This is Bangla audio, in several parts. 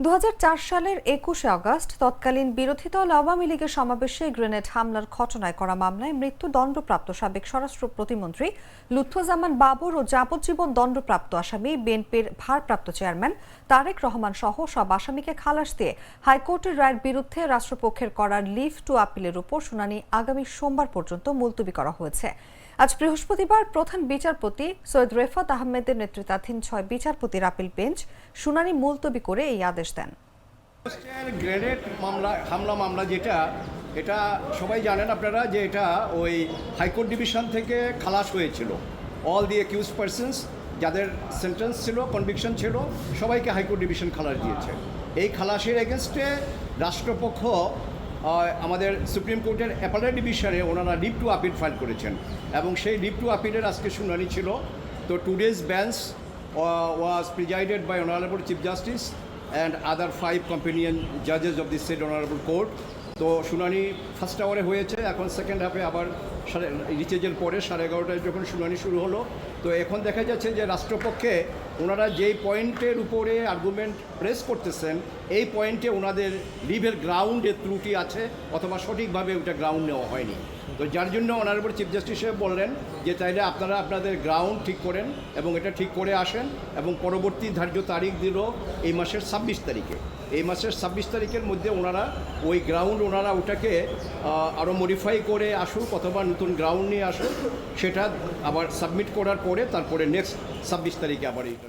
2004 সালের 21শে আগস্ট তৎকালীন বিরোধী দল আওয়ামী লীগের সমাবেশে গ্রেনেড হামলার ঘটনায় করা মামলায় মৃত্যুদণ্ডপ্রাপ্ত সাবেক স্বরাষ্ট্র প্রতিমন্ত্রী লুৎফুজ্জামান বাবর ও যাবজ্জীবন দণ্ডপ্রাপ্ত আসামি বিএনপির ভারপ্রাপ্ত চেয়ারম্যান তারেক রহমান সহ সব আসামিকে খালাস দিয়ে হাইকোর্টের রায়ের বিরুদ্ধে রাষ্ট্রপক্ষের করা লিভ টু আপিলের উপর শুনানি আগামী সোমবার পর্যন্ত মুলতবি করা হয়েছে। আজ বৃহস্পতিবার প্রধান বিচারপতি সৈয়দ রেফাত আহমেদের নেতৃত্বাধীন 6 বিচারপতির আপিল বেঞ্চ শুনানি মুলতবি করে এই আদেশ দেন। গ্রেনেড হামলা মামলা এটা সবাই জানেন আপনারা যে এটা ওই হাইকোর্ট ডিভিশন থেকে খালাস হয়েছিল। অল দি অ্যাকিউজ পারসনস যাদের সেন্টেন্স ছিল, কনভিকশন ছিল, সবাইকে হাইকোর্ট ডিভিশন খালাস দিয়েছে। এই খালাসের এগেনস্টে রাষ্ট্রপক্ষ আমাদের সুপ্রিম কোর্টের অ্যাপেলেট ডিভিশনে ওনারা লিভ টু আপিল ফাইল করেছেন এবং সেই লিভ টু আপিলের আজকে শুনানি ছিল। তো today's bench was presided by honourable chief justice and other 5 companion জাজেস of the said honourable court. তো শুনানি ফার্স্ট আওয়ারে হয়েছে, এখন সেকেন্ড হাফে আবার রিচেজের পরে 11:30টায় যখন শুনানি শুরু হলো। তো এখন দেখা যাচ্ছে যে রাষ্ট্রপক্ষে ওনারা যেই পয়েন্টের উপরে আর্গুমেন্ট প্রেস করতেছেন এই পয়েন্টে ওনাদের লিভের গ্রাউন্ডের ত্রুটি আছে অথবা সঠিকভাবে ওটা গ্রাউন্ড নেওয়া হয়নি। তো যার জন্য অনারেবল চিফ জাস্টিস সাহেব বললেন যে তাইলে আপনারা আপনাদের গ্রাউন্ড ঠিক করেন এবং এটা ঠিক করে আসেন এবং পরবর্তী ধার্য তারিখ দিল এই মাসের 26 তারিখে। এই মাসের 26 তারিখের মধ্যে ওনারা ওই গ্রাউন্ড ওটাকে আরও মডিফাই করে আসুক অথবা নতুন গ্রাউন্ড নিয়ে আসুক, সেটা আবার সাবমিট করার পরে তারপরে নেক্সট 26 তারিখে আবার এইটা।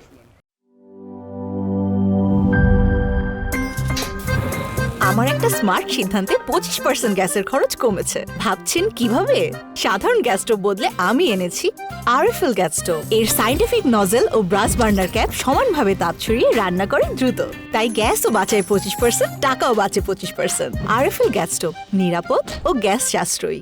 আমার একটা স্মার্ট সিদ্ধান্তে 25% গ্যাসের খরচ কমেছে। ভাবছেন কিভাবে? সাধারণ গ্যাস স্টোভ বদলে আমি এনেছি আরএফএল গ্যাস স্টোভ। এর সাইন্টিফিক নজল ও ব্রাস বার্নার ক্যাপ সমানভাবে তাপ ছড়িয়ে রান্না করে দ্রুত, তাই গ্যাসও বাঁচায় 25%, টাকাও বাঁচে 25%। আরএফএল গ্যাস স্টোভ নিরাপদ ও গ্যাস সাশ্রয়ী।